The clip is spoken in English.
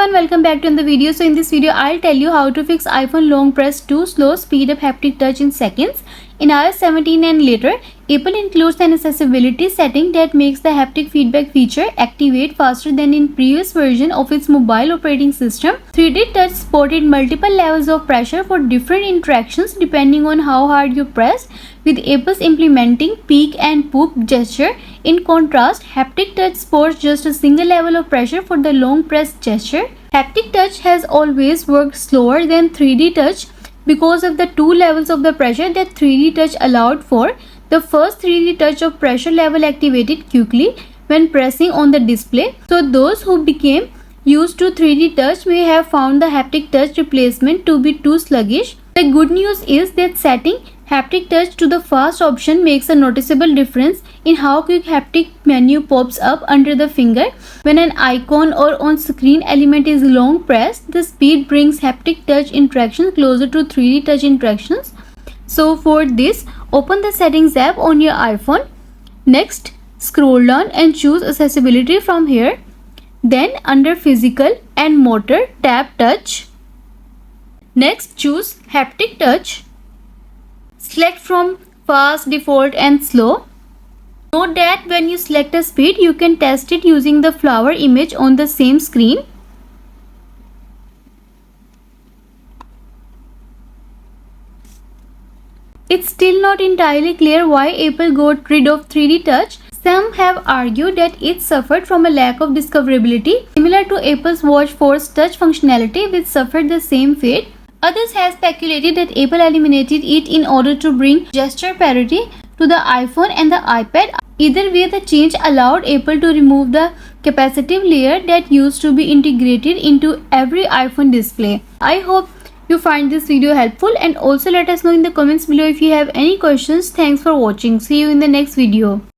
everyone, welcome back to the video. So in this video I'll tell you how to fix iPhone long press too slow speed up haptic touch in seconds. In iOS 17 and later, Apple includes an accessibility setting that makes the haptic feedback feature activate faster than in previous version of its mobile operating system. 3D touch supported multiple levels of pressure for different interactions depending on how hard you pressed, with Apple's implementing peek and poop gesture. In contrast, haptic touch supports just a single level of pressure for the long press gesture. Haptic touch has always worked slower than 3D touch because of the two levels of the pressure that 3D touch allowed for. The first 3D touch of pressure level activated quickly when pressing on the display. So those who became used to 3D touch may have found the haptic touch replacement to be too sluggish. The good news is that setting haptic touch to the fast option makes a noticeable difference in how quick haptic menu pops up under the finger. When an icon or on-screen element is long pressed, the speed brings haptic touch interaction closer to 3D touch interactions. So for this, open the settings app on your iPhone. Next, scroll down and choose accessibility from here. Then under physical and motor, tap touch. Next, choose haptic touch. Select from fast, default and slow. Note that when you select a speed, you can test it using the flower image on the same screen. It's still not entirely clear why Apple got rid of 3D touch. Some have argued that it suffered from a lack of discoverability, similar to Apple's Watch Force touch functionality, which suffered the same fate. Others have speculated that Apple eliminated it in order to bring gesture parity to the iPhone and the iPad. Either way, the change allowed Apple to remove the capacitive layer that used to be integrated into every iPhone display. I hope you find this video helpful, and also let us know in the comments below if you have any questions. Thanks for watching. See you in the next video.